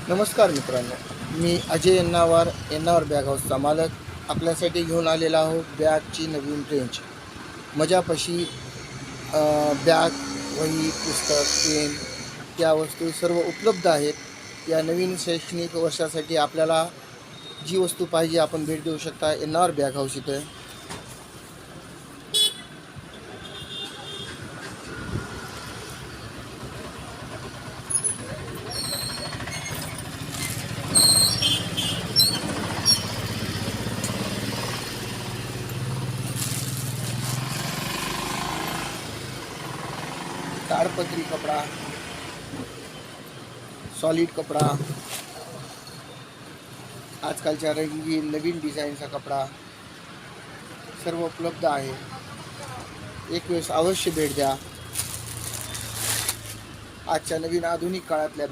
नमस्कार मित्रांनो, मी अजय यन्नावर बॅग हाऊसचा मालक आपल्यासाठी घेऊन आलेला आहो बॅगची नवीन रेंज. माझ्यापाशी बॅग, वही, पुस्तक, पेन या वस्तू सर्व उपलब्ध आहेत. या नवीन शैक्षणिक वर्षासाठी आपल्याला जी वस्तू पाहिजे आपण भेट देऊ शकता यन्नावर बॅग हाऊस इथं. ताडपत्री कपडा, सॉलिड कपडा, आजकालच्या रंगीन नवीन डिझाईनचा कपडा सर्व उपलब्ध आहे. एक वेळेस अवश्य भेट द्या. आजच्या नवीन आधुनिक काळातल्या